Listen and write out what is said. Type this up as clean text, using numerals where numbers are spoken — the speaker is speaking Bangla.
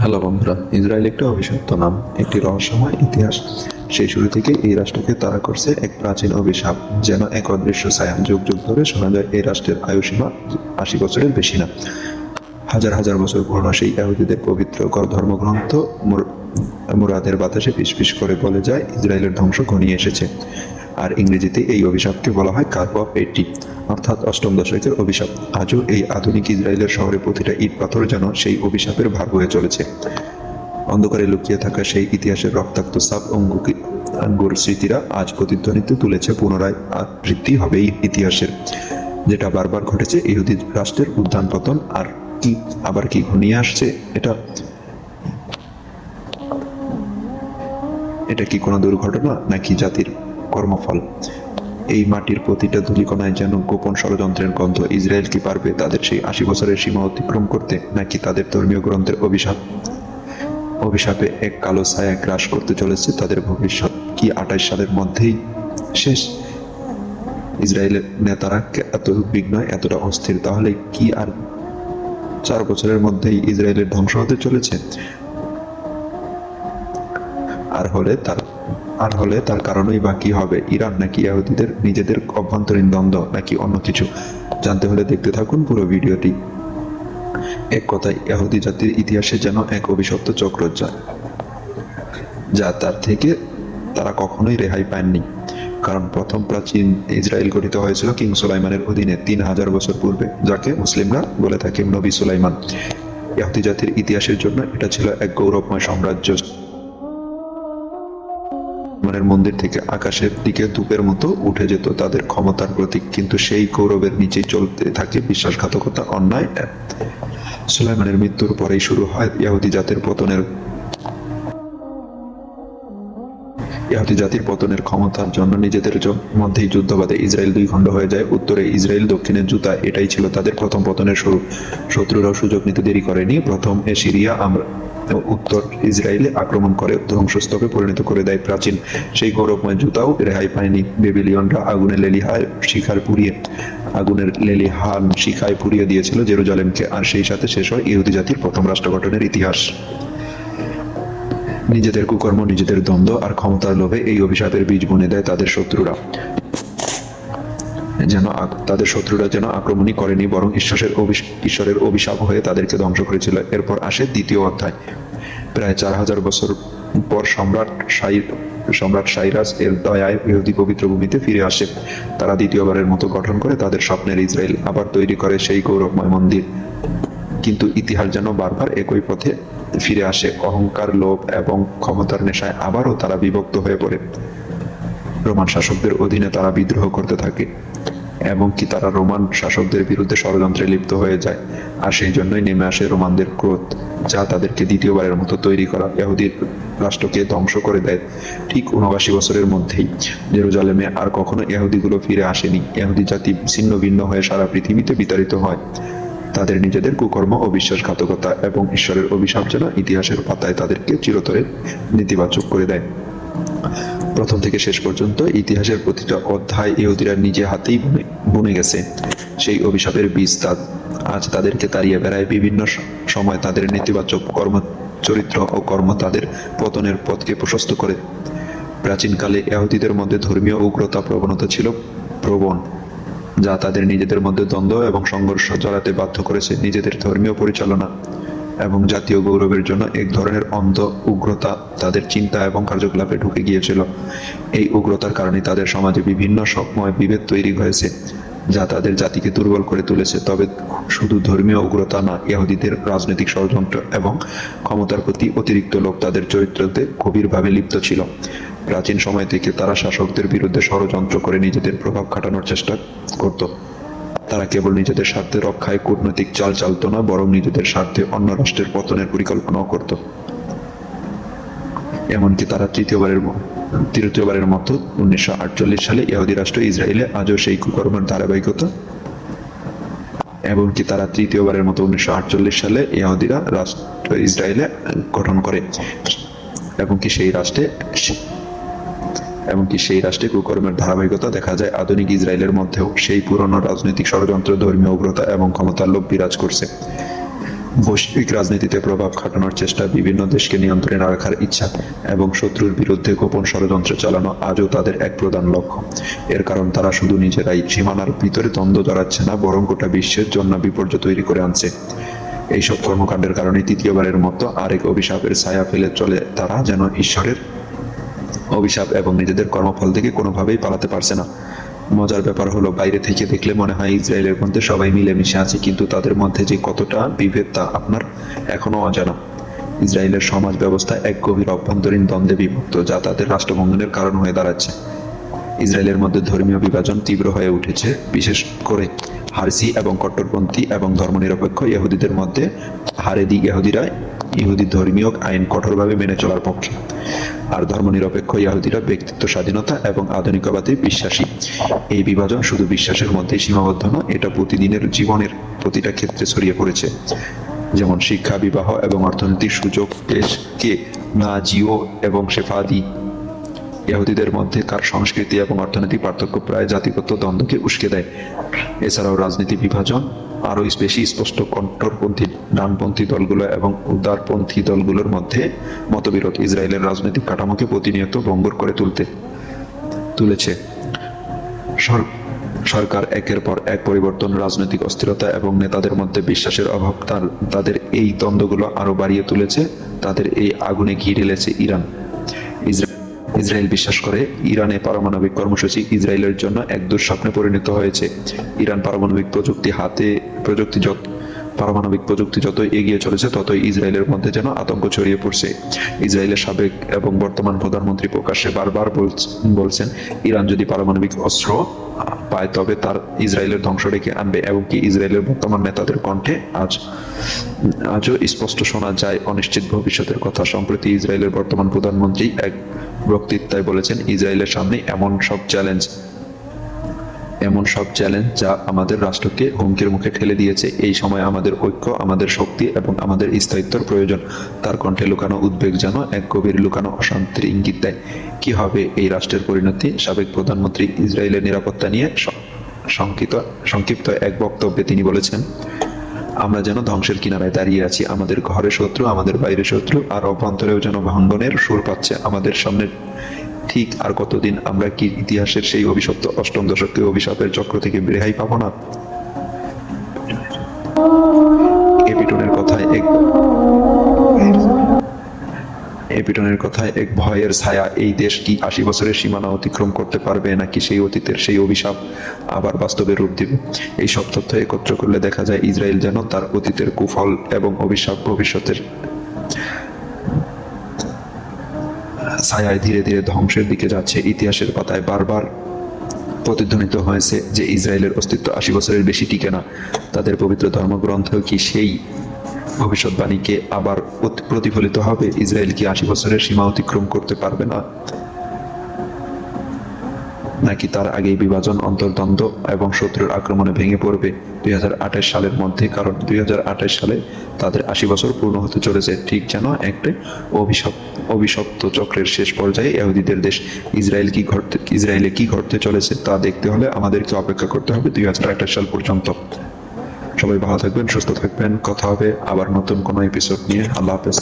হ্যালো বন্ধুরা, ইসরায়েল একটি অভিশপ্ত নাম, একটি রহস্যময় ইতিহাস। সেই শুরু থেকে এই রাষ্ট্রকে তাড়া করছে এক প্রাচীন অভিশাপ, যেন এক অদৃশ্য ছায়া। যুগ যুগ ধরে শোনা যায় এই রাষ্ট্রের আয়ুসীমা ৮০ বছরের বেশি না। হাজার হাজার বছর পুরনো সেই ইহুদিদের পবিত্র ধর্মগ্রন্থ মুরাদের বাতাসে ফিসফিস করে বলে যায় ইসরায়েলের ধ্বংস ঘনিয়ে এসেছে। আর ইংরেজিতে এই অভিশাপকে বলা হয় কার্প অফ 80, অর্থাৎ অষ্টম দশকের অভিশাপ। আজও এই আধুনিক ইসরায়েলের শহরে প্রতিটা ইট পাথর যেন সেই অভিশাপের ভাগ হয়ে চলেছে। অন্ধকারে লুকিয়ে থাকা সেই ইতিহাসের রক্তাক্ত সাপ অঙ্গুর স্মৃতিরা আজ প্রতিধ্বনিতে তুলেছে পুনরায় বৃদ্ধি হবে এই ইতিহাসের, যেটা বারবার ঘটেছে ইহুদি রাষ্ট্রের উত্থান পতন। আর কি আবার কি ঘনিয়ে আসছে? এটা কি কোনো দুর্ঘটনা, নাকি জাতির কর্মফল? এই মাটির প্রতিটা ধূলিকণায় যেন গোপন ষড়যন্ত্রের গন্ধ। ইসরায়েল কি পারবে তাদের সেই ৮০ বছরের সীমা অতিক্রম করতে, নাকি তাদের ধর্মীয় গ্রন্থের অভিশাপে এক কালো ছায়া গ্রাস করতে চলেছে তাদের ভবিষ্যৎ? কি ২৮ সালের মধ্যেই শেষ? ইসরায়েলের নেতারা এত উদ্বিগ্ন, এতটা অস্থির, তাহলে কি আর ৪ বছরের মধ্যেই ইসরায়েলের ধ্বংস হতে চলেছে? আর হলে তার কারণেই বা কি হবে? ইরান, নাকি ইহুদিদের নিজেদের অভ্যন্তরীণ দ্বন্দ্ব, নাকি অন্য কিছু? জানতে হলে দেখতে থাকুন পুরো ভিডিওটি। এক কথায়, ইহুদি জাতির ইতিহাসে যেন এক অভিশপ্ত চক্র, যা তার থেকে তারা কখনোই রেহাই পায়নি। কারণ প্রথম প্রাচীন ইসরায়েল গঠিত হয়েছিল কিং সুলাইমানের অধীনে ৩০০০ বছর পূর্বে, যাকে মুসলিমরা বলে থাকে নবী সুলাইমান। ইহুদি জাতির ইতিহাসের জন্য এটা ছিল এক গৌরবময় সাম্রাজ্য। সুলাইমানের মন্দির থেকে আকাশের দিকে ধূপের মতো উঠে যেত তাদের ক্ষমতার প্রতীক। কিন্তু সেই গৌরবের নিচেই চলতে থাকে বিশ্বাসঘাতকতা, অন্যায়। সুলাইমানের মৃত্যুর পরেই শুরু হয় ইহুদি জাতির পতনের ক্ষমতার জন্য নিজেদের মধ্যেই যুদ্ধ বাঁধে। ইসরায়েল দুই খণ্ড হয়ে যায়, উত্তরে ইসরায়েল, দক্ষিণে জুতা। এটাই ছিল তাদের প্রথম পতনের শুরু। শত্রুরাও সুযোগ নিতে দেরি করেনি। প্রথম সিরিয়া উত্তর ইসরায়েলে আক্রমণ করে ধ্বংসস্তূপে পরিণত করে দেয় প্রাচীন সেই গৌরবময় জুতাও রেহাই পায়নি। বেবিলিয়নরা আগুনের লেলিহান শিখায় পুড়িয়ে দিয়েছিল জেরুজালেমকে। আর সেই সাথে শেষ হয় ইহুদি জাতির প্রথম রাষ্ট্র গঠনের ইতিহাস। নিজেদের কুকর্ম, নিজেদের দ্বন্দ্ব আর ক্ষমতার লোভে এই অভিশাপের বীজ বুনে দেয় তাদের শত্রুরা যেন আক্রমণই করেনি, বরং ঈশ্বরের অভিশাপ হয়ে তাদেরকে ধ্বংস করেছিল। এরপর আসে দ্বিতীয় অধ্যায়। প্রায় ৪০০০ বছর পর সম্রাট সাইরাস এর দয়ায় ইহুদি পবিত্র ভূমিতে ফিরে আসে। তারা দ্বিতীয়বারের মতো গঠন করে তাদের স্বপ্নের ইসরায়েল, আবার তৈরি করে সেই গৌরবময় মন্দির। কিন্তু ইতিহাস যেন বারবার একই পথে ফিরে আসে। অহংকার, লোভ এবং ক্ষমতার নেশায় আবারও তারা বিভক্ত হয়ে পড়ে। রোমান শাসকদের অধীনে তারা বিদ্রোহ করতে থাকে, এবং কি তারা রোমান শাসকদের বিরুদ্ধে ষড়যন্ত্রে লিপ্ত হয়ে যায়। আর সেই জন্যই নেমে আসে রোমানদের ক্রোধ, যা তাদেরকে দ্বিতীয়বারের মতো তৈরি করা ইহুদির রাষ্ট্রকে ধ্বংস করে দেয়। ঠিক ৭৯ বছরের মধ্যেই জেরুজালেমে আর কখনো ইহুদিগুলো ফিরে আসেনি। ইহুদি জাতি ছিন্ন ভিন্ন হয়ে সারা পৃথিবীতে বিতাড়িত হয়। তাদের নিজেদের কুকর্ম ও বিশ্বাসঘাতকতা এবং ঈশ্বরের অভিশাপ যেন ইতিহাসের পাতায় তাদেরকে চিরতরে নেতিবাচক করে দেয়। প্রথম থেকে শেষ পর্যন্ত ইতিহাসের প্রতিটা অধ্যায় ইহুদিরা নিজে হাতেই বুনে গেছে সেই অভিশাপের বীজ। আজ তাদেরকে তাড়িয়ে বেড়ায়। বিভিন্ন সময় তাদের নেতিবাচক চরিত্র ও কর্ম তাদের পতনের পথকে প্রশস্ত করে। প্রাচীনকালে ইহুদিদের মধ্যে ধর্মীয় উগ্রতা প্রবণতা ছিল প্রবণ, যা তাদের নিজেদের মধ্যে দ্বন্দ্ব এবং সংঘর্ষ জড়াতে বাধ্য করেছে। নিজেদের ধর্মীয় পরিচালনা এবং জাতীয় গৌরবের জন্য এক ধরনের অন্ধ উগ্রতা তাদের চিন্তা এবং কার্যকলাপে ঢুকে গিয়েছিল। এই উগ্রতার কারণে তাদের সমাজে বিভিন্ন সময় বিভেদ তৈরি হয়েছে, যা তাদের জাতিকে দুর্বল করে তুলেছে। তবে শুধু ধর্মীয় উগ্রতা না, ইহুদিদের রাজনৈতিক ষড়যন্ত্র এবং ক্ষমতার প্রতি অতিরিক্ত লোভ তাদের চরিত্রতে গভীরভাবে লিপ্ত ছিল। প্রাচীন সময় থেকে তারা শাসকদের বিরুদ্ধে ষড়যন্ত্র করে নিজেদের প্রভাব খাটানোর চেষ্টা করত। তারা কেবল নিজেদের স্বার্থে রক্ষায় কূটনৈতিক চাল চালত না, বরং নিজেদের স্বার্থে অন্য রাষ্ট্রের পতনের পরিকল্পনাও করত। এমনকি তারা তৃতীয়বারের মতো ১৯৪৮ সালে ইহুদি রাষ্ট্র ইসরায়েলে আজও সেই কুকর্মের ধারাবাহিকতা। এমনকি তারা তৃতীয়বারের মতো ১৯৪৮ সালে ইহুদিরা রাষ্ট্র ইসরায়েলে গঠন করে, এমনকি সেই রাষ্ট্রে কুকর্মের ধারাবাহিকতা দেখা যায় আধুনিক ইসরায়েলের মধ্যেও। সেই পুরনো রাজনৈতিক ষড়যন্ত্র, ধর্মীয় উগ্রতা এবং ক্ষমতার লোভ বিরাজ করছে। বৈশ্বিক রাজনীতিতে প্রভাব খাটানোর চেষ্টা, বিভিন্ন দেশকে নিয়ন্ত্রণে রাখার ইচ্ছা এবং শত্রুর বিরুদ্ধে গোপন ষড়যন্ত্র চালানো আজও তাদের এক প্রধান লক্ষ্য। এর কারণ তারা শুধু নিজেরাই সীমানার ভিতরে দ্বন্দ্ব জড়াচ্ছে না, বরং গোটা বিশ্বের জন্য বিপর্যয় তৈরি করে আনছে। এইসব কর্মকাণ্ডের কারণে তৃতীয়বারের মতো আরেক অভিশাপের ছায়া ফেলে চলে তারা, যেন ঈশ্বরের অভিশাপ এবং নিজেদের কর্মফল থেকে কোনোভাবেই পালাতে পারছে না। মজার ব্যাপার হলো, বাইরে থেকে দেখলে মনে হয় ইসরায়েলের মধ্যে সবাই মিলেমিশে আছে, কিন্তু তাদের মধ্যে যে কতটা বিভেদ তা আপনার এখনো অজানা। ইসরায়েলের সমাজ ব্যবস্থা এক গভীর অভ্যন্তরীণ দ্বন্দ্বে বিভক্ত, যা তাদের রাষ্ট্রভঙ্গনের কারণ হয়ে দাঁড়াচ্ছে। ইসরায়েলের মধ্যে ধর্মীয় বিভাজন তীব্র হয়ে উঠেছে, বিশেষ করে হারসি এবং কট্টরপন্থী এবং ধর্মনিরপেক্ষ ইহুদিদের মধ্যে। হারেদি ইহুদিরা ইহুদি ধর্মীয় আইন কঠোরভাবে মেনে চলার পক্ষে, আর ধর্মনিরপেক্ষ ইহুদিরা ব্যক্তিত্ব স্বাধীনতা এবং আধুনিকবাদে বিশ্বাসী। এই বিভাজন শুধু বিশ্বাসের মধ্যেই সীমাবদ্ধ নয়, এটা প্রতিদিনের জীবনের প্রতিটা ক্ষেত্রে ছড়িয়ে পড়েছে, যেমন শিক্ষা, বিবাহ এবং অর্থনৈতিক সুযোগ, দেশকে না জিও এবং শেফাদি। ইহুদিদের মধ্যে কার সংস্কৃতি এবং অর্থনৈতিক পার্থক্য প্রায় জাতিগত দ্বন্দ্বকে উস্কে দেয়। এছাড়াও রাজনীতি বিভাজন আরও বেশি স্পষ্ট, কট্টরপন্থী ডানপন্থী দলগুলো এবং উদারপন্থী দলগুলোর মধ্যে মতবিরোধ ইসরায়েলের রাজনৈতিক কাঠামোকে প্রতিনিয়ত ভঙ্গুর করে তুলেছে। সরকার একের পর এক পরিবর্তন, রাজনৈতিক অস্থিরতা এবং নেতাদের মধ্যে বিশ্বাসের অভাব তাদের এই দ্বন্দ্বগুলো আরো বাড়িয়ে তুলেছে। তাদের এই আগুনে ঘি ঢেলেছে ইরান। ইসরায়েল বিশ্বাস করে ইরানে পারমাণবিক কর্মসূচি ইসরায়েলের জন্য এক দুঃস্বপ্নে পরিণত হয়েছে। ইরান পারমাণবিক প্রযুক্তি যত এগিয়ে চলেছে, ততই ইসরায়েলের মধ্যে যেন আতঙ্ক ছড়িয়ে পড়ছে। ইসরায়েলের সাবেক এবং বর্তমান প্রধানমন্ত্রী প্রকাশ্যে বারবার বলছেন, ইরান যদি পারমাণবিক অস্ত্র পায় তবে তার ইসরায়েলের ধ্বংস ডেকে আনবে। এমনকি ইসরায়েলের বর্তমান নেতাদের কণ্ঠে আজও স্পষ্ট শোনা যায় অনিশ্চিত ভবিষ্যতের কথা। সম্প্রতি ইসরায়েলের বর্তমান প্রধানমন্ত্রী এক বক্তৃতায় বলেছেন, ইসরায়েলের সামনে এমন সব চ্যালেঞ্জ যা আমাদের রাষ্ট্রকে হুমকির মুখে ঠেলে দিয়েছে। এই সময় আমাদের ঐক্য, আমাদের শক্তি এবং আমাদের স্থায়িত্বের প্রয়োজন। তার কণ্ঠে লুকানো উদ্বেগ যেন এক গভীর লুকানো অশান্তির ইঙ্গিত দেয়। কি হবে এই রাষ্ট্রের পরিণতি? সাবেক প্রধানমন্ত্রী ইসরায়েলের নিরাপত্তা নিয়ে সংক্ষিপ্ত এক বক্তব্যে তিনি বলেছেন, আমরা যেন ধ্বংসের কিনারায় দাঁড়িয়ে আছি। আমাদের ঘরে শত্রু, আমাদের বাইরে শত্রু, আর অভ্যন্তরেও যেন ভাঙ্গনের সুর পাচ্ছে আমাদের সামনে। ঠিক আর কতদিন আমরা কি ইতিহাসের সেই অভিশপ্ত অষ্টম দশকের অভিশাপের চক্র থেকে রেহাই পাবো না? এপিটনের কথায় এক ভয়ের ছায়া। এই দেশ কি 80 বছরের সীমানা অতিক্রম করতে পারবে, নাকি সেই অতীতের সেই অভিশাপ আবার বাস্তবে রূপ দিবে? এই সব তথ্য একত্র করলে দেখা যায়, ইসরায়েল যেন তার অতীতের কুফল এবং অভিশাপ ভবিষ্যতের ছায়ায় ধীরে ধীরে ধ্বংসের দিকে যাচ্ছে। ইতিহাসের পাতায় বারবার প্রতিধ্বনিত হয়েছে যে ইসরায়েলের অস্তিত্ব 80 বছরের বেশি টিকে না। তাদের পবিত্র ধর্মগ্রন্থ কি সেই ভবিষ্যৎবাণীকে আবার প্রতিফলিত হবে? ইসরায়েল কি 80 বছরের সীমা অতিক্রম করতে পারবে না, নাকি তার আগেই বিভাজন, অন্তর্দ্বন্দ্ব এবং শত্রুর আক্রমণে ভেঙে পড়বে 2028 সালের মধ্যে? কারণ 2028 সালে তাদের 80 বছর পূর্ণ হতে চলেছে, ঠিক যেন একটা অভিশপ্ত চক্রের শেষ পর্যায়ে ইহুদিদের দেশ। ইসরায়েলে কি ঘটতে চলেছে তা দেখতে হলে আমাদেরকে অপেক্ষা করতে হবে 2028 সাল পর্যন্ত। সবাই ভালো থাকবেন, সুস্থ থাকবেন। কথা হবে আবার নতুন কোনো এপিসোড নিয়ে। আল্লাহ হাফেজ।